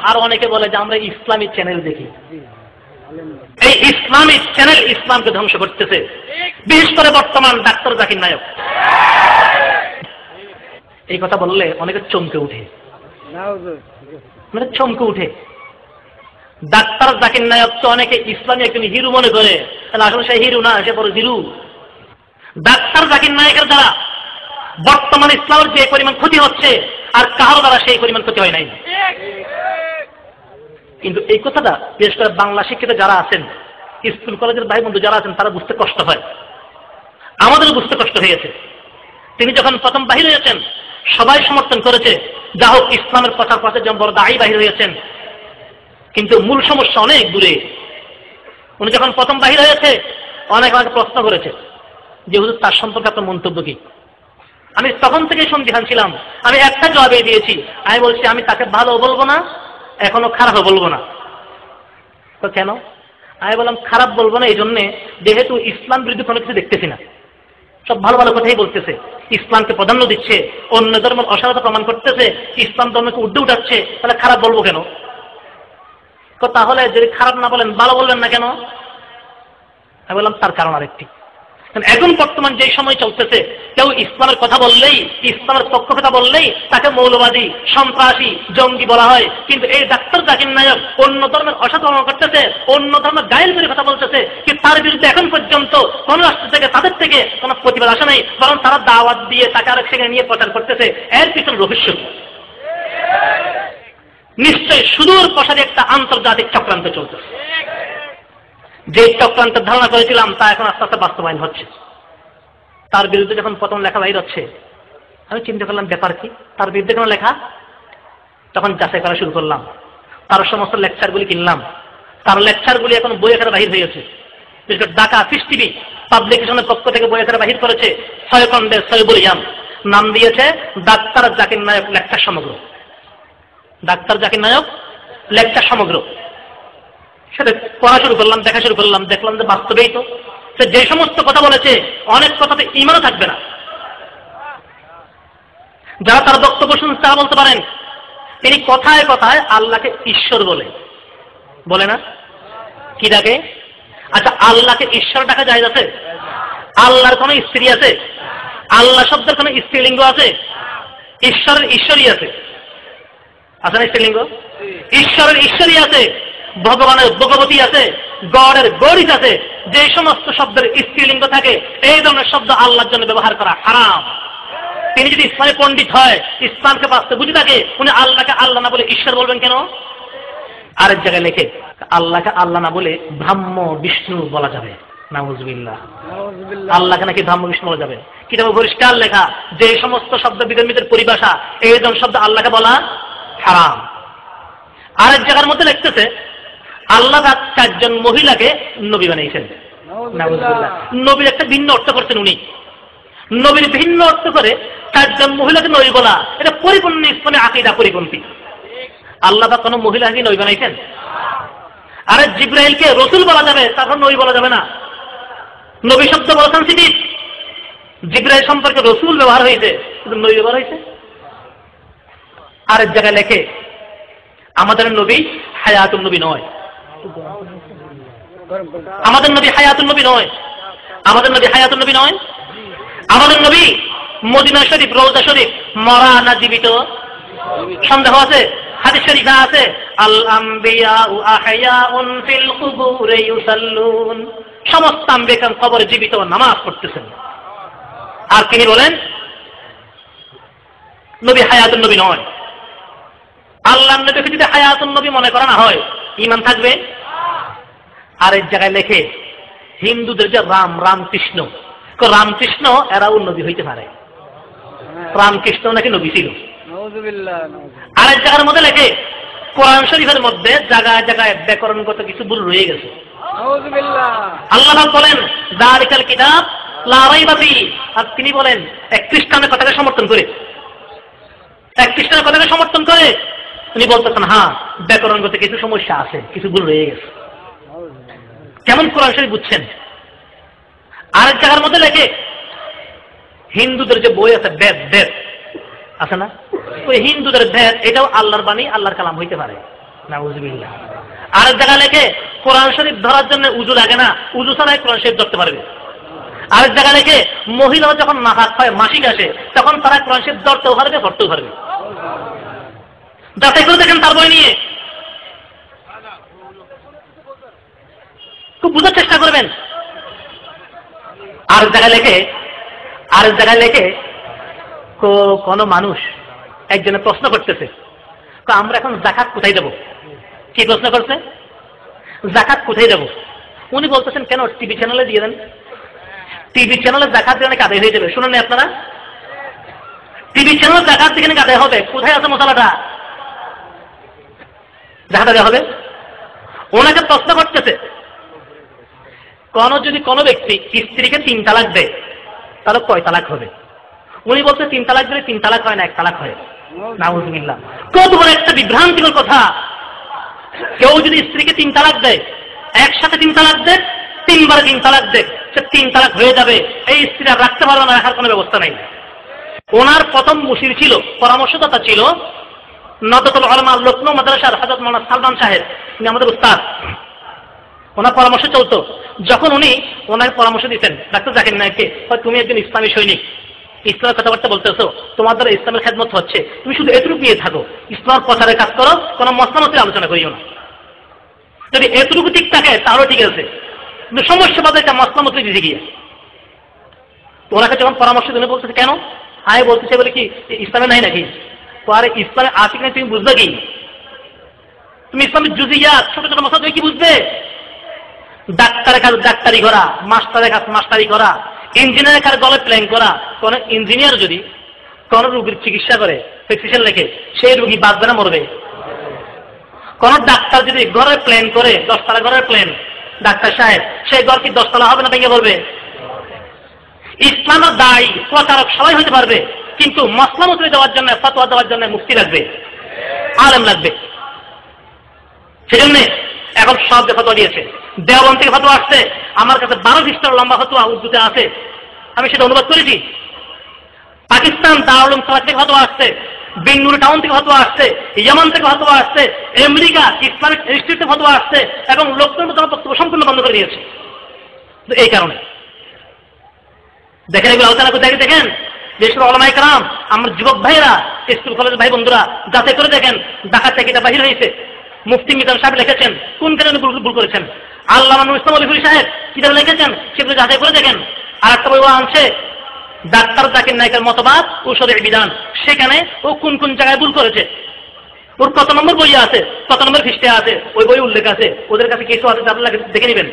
আর অনেকে বলে যে আমরা ইসলামিক চ্যানেল দেখি। এই ইসলামিক চ্যানেল ইসলামকে ধ্বংস করতেছে, বিশেষ করে বর্তমান ডাক্তার জাকির নায়ক। এই কথা বললে অনেকে চমকে উঠে, মানে চমকে উঠে। ডাক্তার জাকির নায়ক তো অনেকে ইসলামী একজন হিরো মনে করে, তাহলে আসলে সে হিরো না, সে বড় জিরু। ডাক্তার জাকির নায়কের দ্বারা বর্তমান ইসলামের যে পরিমাণ ক্ষতি হচ্ছে আর কারো দ্বারা সেই পরিমাণ ক্ষতি হয় নাই। কিন্তু এই কথাটা বিশেষ করে বাংলা শিক্ষিত যারা আছেন, স্কুল কলেজের ভাই বন্ধু যারা আছেন, তারা বুঝতে কষ্ট হয়, আমাদেরও বুঝতে কষ্ট হয়েছে। তিনি যখন প্রথম বাহির হয়েছেন সবাই সমর্থন করেছে, যা হোক ইসলামের কথার পথে যেমন বড় দায়ী বাহির হয়েছেন, কিন্তু মূল সমস্যা অনেক দূরে। উনি যখন প্রথম বাহির হয়েছে অনেক আমাকে প্রশ্ন করেছে যে হুজুর তার সম্পর্কে আপনার মন্তব্য কি। আমি তখন থেকে সন্দিহান ছিলাম, আমি একটা জবাবে দিয়েছি, আমি বলছি আমি তাকে ভালো বলবো না, এখনো খারাপও বলবো না। তো কেন? আমি বললাম খারাপ বলবো না এই জন্যে যেহেতু ইসলাম বিরোধী কোনো কিছু দেখতেছি না, সব ভালো ভালো কথাই বলতেছে, ইসলামকে প্রাধান্য দিচ্ছে, অন্য ধর্মের অসারতা প্রমাণ করতেছে, ইসলাম ধর্মকে উর্ধে উঠাচ্ছে, তাহলে খারাপ বলবো কেন? তাহলে যদি খারাপ না বলেন ভালো বলবেন না কেন? আমি বললাম তার কারণ আরেকটি, এখন বর্তমান যে সময় চলতেছে কেউ ইসলামের কথা বললেই, ইসলামের পক্ষ কথা বললেই তাকে মৌলবাদী, সন্ত্রাসী, জঙ্গি বলা হয়। কিন্তু এই ডাক্তার জাকির নায়ক অন্য ধর্মের অসাধন করতেছে, অন্য ধর্মের গায়েল করে কথা বলতেছে, কিন্তু তার বিরুদ্ধে এখন পর্যন্ত কোন রাষ্ট্র থেকে তাদের থেকে কোন প্রতিবাদ আসে নাই, বরং তারা দাওয়াত দিয়ে তাকে আরেক সেখানে নিয়ে প্রচার করতেছে। এর পিছনে রহস্য নিশ্চয়ই সুদূর প্রসারী একটা আন্তর্জাতিক চক্রান্ত চলতেছে। যে চক্রান্তের ধারণা করেছিলাম তা এখন আস্তে আস্তে বাস্তবায়ন হচ্ছে। তার বিরুদ্ধে যখন প্রথম লেখা বাইর হচ্ছে আমি চিন্তা করলাম ব্যাপার কি, তার বিরুদ্ধে কোনো লেখা। তখন যাচাই করা শুরু করলাম, তার সমস্ত লেকচারগুলি কিনলাম। তার লেকচারগুলি এখন বই আকারে বাহির হয়েছে, বিশেষ করে ঢাকা ফিস টিভি পাবলিকেশনের পক্ষ থেকে বই আকারে বাহির করেছে 6 খণ্ডের 6 ভলিউম, নাম দিয়েছে ডাক্তার জাকির নায়ক লেকচার সমগ্র। ডাক্তার জাকির নায়ক লেকচার সমগ্র। সেটা পড়া শুরু করলাম, দেখা শুরু করলাম, দেখলাম যে বাস্তবেই তো সে যে সমস্ত কথা বলেছে অনেক কথাতে ঈমানও থাকবে না। যারা তার বক্তব্য শুনছে তারা বলতে পারেন তিনি কথায় কথায় আল্লাহকে ঈশ্বর বলে না, কি ডাকে? আচ্ছা, আল্লাহকে ঈশ্বর ডাকা যায় আছে? আল্লাহর কোন স্ত্রী আছে? আল্লাহ শব্দের কোন স্ত্রীলিঙ্গ আছে? ঈশ্বরের ঈশ্বরই আছে না স্ত্রীলিঙ্গ? ঈশ্বরের ঈশ্বরই আছে, ভগবানের ভগবতী আছে, গডের গরিস আছে। যে সমস্ত শব্দের স্ত্রীলিঙ্গ থাকে এই ধরনের শব্দ আল্লাহর জন্য ব্যবহার করা হারাম। তিনি যদি ইসলামে পণ্ডিত হয়, ইসলামকে বাস্তবে বুঝে থাকে, উনি আল্লাহকে আল্লাহ না বলে ঈশ্বর বলবেন কেন? আরেক জায়গায় লেখে আল্লাহকে আল্লাহ না বলে ব্রাহ্ম বিষ্ণু বলা যাবে। নাউযুবিল্লাহ। আল্লাহকে নাকি ব্রাহ্ম বিষ্ণু বলা যাবে। কিতাবে পরিষ্কার লেখা যে সমস্ত শব্দ বিধর্মীদের পরিভাষা এই ধরনের শব্দ আল্লাহকে বলা হারাম। আরেক জায়গার মধ্যে লিখতেছে আল্লাহ 4 জন মহিলাকে নবী বানিয়েছেন। নবীর একটা ভিন্ন অর্থ করছেন উনি। নবীর ভিন্ন অর্থ করে 4 জন মহিলাকে নবী বলা, এটা পরিপূর্ণ ইসলামে আকীদা পরিপন্থী। আল্লাহ কোনো মহিলাকে নবী বানাইছেন? আরে জিব্রাইলকে রসুল বলা যাবে, তারপর নবী বলা যাবে না। নবী শব্দ বলা সেনসিটিভ। জিব্রাইল সম্পর্কে রসুল ব্যবহার হয়েছে, শুধু নবী ব্যবহার হয়েছে। আরেক জায়গায় লেখে আমাদের নবী হায়াতুন নবী নয়, আমাদের নবী হায়াতুন নবী নয়, আমাদের নবী হায়াতুন নবী নয়। আমাদের নবী মদিনা শরীফ, রওজা শরীফ মরা না জীবিত? সন্দেহ আছে? হাদিস শরীফে আছে আল আম্বিয়াউ আহয়াউন ফিল কুবুরি ইউসাল্লুন, সমস্ত আম্বিয়া কবরে জীবিত নামাজ পড়তেছেন। আর তিনি বলেন নবী হায়াতুন নবী নয়। আল্লাহর নবীকে যদি হায়াতুন নবী মনে করা না হয় ঈমান থাকবে? আরেক জায়গায় লেখে হিন্দুদের যে রামকৃষ্ণ, রামকৃষ্ণ এরাও নবী হইতে পারে। রামকৃষ্ণ নাকি নবী ছিল। আরেক জায়গার মধ্যে লেখে কোরআন শরীফের মধ্যে জায়গায় জায়গায় ব্যাকরণগত কিছু ভুল রয়ে গেছে। আল্লাহ বলেন যালিকাল কিতাব লা রাইবা ফিহি, আর তিনি বলেন এক খ্রিস্টানের কথাকে সমর্থন করে, এক খ্রিস্টানের কথাকে সমর্থন করে উনি বলতেছেন হ্যাঁ ব্যাকরণগত কিছু সমস্যা আছে, কিছু ভুল রয়ে গেছে। কেমন কোরআন শরীফ বুঝছেন? আরেক জায়গার মধ্যে লেখে হিন্দুদের যে বই আছে বেদ, বেদ আছে না, ওই হিন্দুদের বেদ এটাও আল্লাহর বাণী, আল্লাহর কালাম হইতে পারে। নাউযুবিল্লাহ। আরেক জায়গায় লেখে কোরআন শরীফ ধরার জন্য উজু লাগে না, উজু ছাড়াই কোরআন শরীফ ধরতে পারবে। আরেক জায়গায় লেখে মহিলারা যখন নাফাক হয়, মাসিক আসে, তখন তারা কোরআন শরীফ ধরতেও পারবে, পড়তেও পারবে। যাচাই করে দেখেন তার বই নিয়ে, খুব বোঝার চেষ্টা করবেন। আরেক জায়গায় লেখে কোন মানুষ একজনে প্রশ্ন করতেছে, আমরা এখন যাকাত কোথায় দেব? কি প্রশ্ন করছে? যাকাত কোথায় দেব? উনি বলতেছেন কেন টিভি চ্যানেলে দিয়ে দেন, টিভি চ্যানেলে যাকাত দিয়ে অনেক আদায় হয়ে যাবে। শুনুন আপনারা, টিভি চ্যানেলে যাকাত দিয়ে অনেক আদায় হবে, কোথায় আছে মশলাটা? যাকাত আদায় হবে। ওনাকে প্রশ্ন করতেছে, যদি কোনো ব্যক্তি স্ত্রীকে 3 তালাক দেয় তাহলে কয় তালাক হবে? উনি বলছে 3 তালাক দিলে 3 তালাক হয় না, 1 তালাক হয়। নাউযুবিল্লাহ। কত বড় একটা বিভ্রান্তিকর কথা! কেউ যদি স্ত্রীকে 3 তালাক দেয়, একসাথে 3 তালাক দেয়, 3 বার 3 তালাক দেয়, সে 3 তালাক হয়ে যাবে, এই স্ত্রী আর রাখতে পারবে না, রাখার কোনো ব্যবস্থা নেই। ওনার প্রথম মুশির ছিল, পরামর্শদাতা ছিল নদতুল উলামা লখনৌ মাদ্রাসার হযরত মাওলানা সালমান সাহেব, উনি আমাদের উস্তাদ। ওনার পরামর্শ চলতো। যখন উনি ওনার পরামর্শ দিতেন, ডাক্তার জাকির নায়েককে, তুমি একজন ইসলামী সৈনিক, ইসলামের কথাবার্তা বলতেছো, তোমার দ্বারা ইসলামের খেদমত হচ্ছে, তুমি শুধু এতটুকু নিয়ে থাকো, ইসলাম প্রচারের কাজ করো, কোনো মসলামতের আলোচনা করিও না। যদি এতটুকু ঠিক থাকে তাহলে ঠিক আছে, কিন্তু সমস্যা বাদে একটা মসলামত দিতে গিয়ে ওনাকে যখন পরামর্শ দিলে বলতেছে কেন? আয় বলতেছে বলে কি ইসলামে নাই নাকি? আরে ইসলামে আছে কিনা তুমি বুঝবে কি? তুমি ইসলামের জুজিয়াত ছোট ছোট মশলা তুমি কি বুঝবে? ডাক্তারের কাজ ডাক্তারি করা, মাস্টারের কাজ মাস্টারি করা, ইঞ্জিনিয়ারের কাজ গলে প্ল্যান করা। কোন ইঞ্জিনিয়ার যদি কোন রোগীর চিকিৎসা করে, প্রেসক্রিপশন লেখে, সেই রোগী বাঁচবে না মরবে? কোন ডাক্তার যদি ঘরের প্ল্যান করে, 10 তলা ঘরের প্ল্যান, ডাক্তার সাহেব, সেই ঘর কি 10 তলা হবে না ভেঙে পড়বে? ইসলামের দায়ী প্রচারক সবাই হতে পারবে, কিন্তু মসলা মসলি দেওয়ার জন্য, ফতোয়া দেওয়ার জন্য মুফতি লাগবে, আলেম লাগবে। সেজন্য এখন সব ফতোয়া দিয়েছে। দেওবন্দ থেকে ফতোয়া আসছে, আমার কাছে 12 পৃষ্ঠার লম্বা ফতোয়া উর্দুতে আছে, আমি সেটা অনুবাদ করেছি। পাকিস্তান দারুল উলুম সালাত থেকে ফতোয়া আসছে, বেঙ্গুলুরু টাউন থেকে ফতোয়া আসছে, ইয়েমেন থেকে ফতোয়া আসছে, আমেরিকা ইসলামিক ইনস্টিটিউট থেকে ফতোয়া আসছে, এবং লোকদের মধ্যে বক্তব্য সম্পূর্ণ বন্ধ করে দিয়েছে। এই কারণে দেখেন, এগুলো আলোচনা করে দেখেন, দেশের ওলামায়ে কেরাম, আমার যুবক ভাইরা, স্কুল কলেজের ভাই বন্ধুরা যাচাই করে দেখেন, ঢাকা থেকে এটা বাহির হয়েছে। মুফতি মিজান সাহেব লিখেছেন, কোন কারণে ভুল করেছেন। আল্লামা নুরুল ইসলাম আলী সাহেব কিতাবে লিখেছেন, সেগুলো যাচাই করে দেখেন। আর একটা বই আনছে, ডাক্তার জাকির নায়েকের মতবাদ ও শরীয়ত বিধান, সেখানে ও কোন কোন জায়গায় ভুল করেছে, ওর কত নম্বর বই আছে, কত নম্বর পৃষ্ঠায় আছে, ওই বই উল্লেখ আছে। ওদের কাছে কিছু আছে, আপনারা দেখে নেবেন।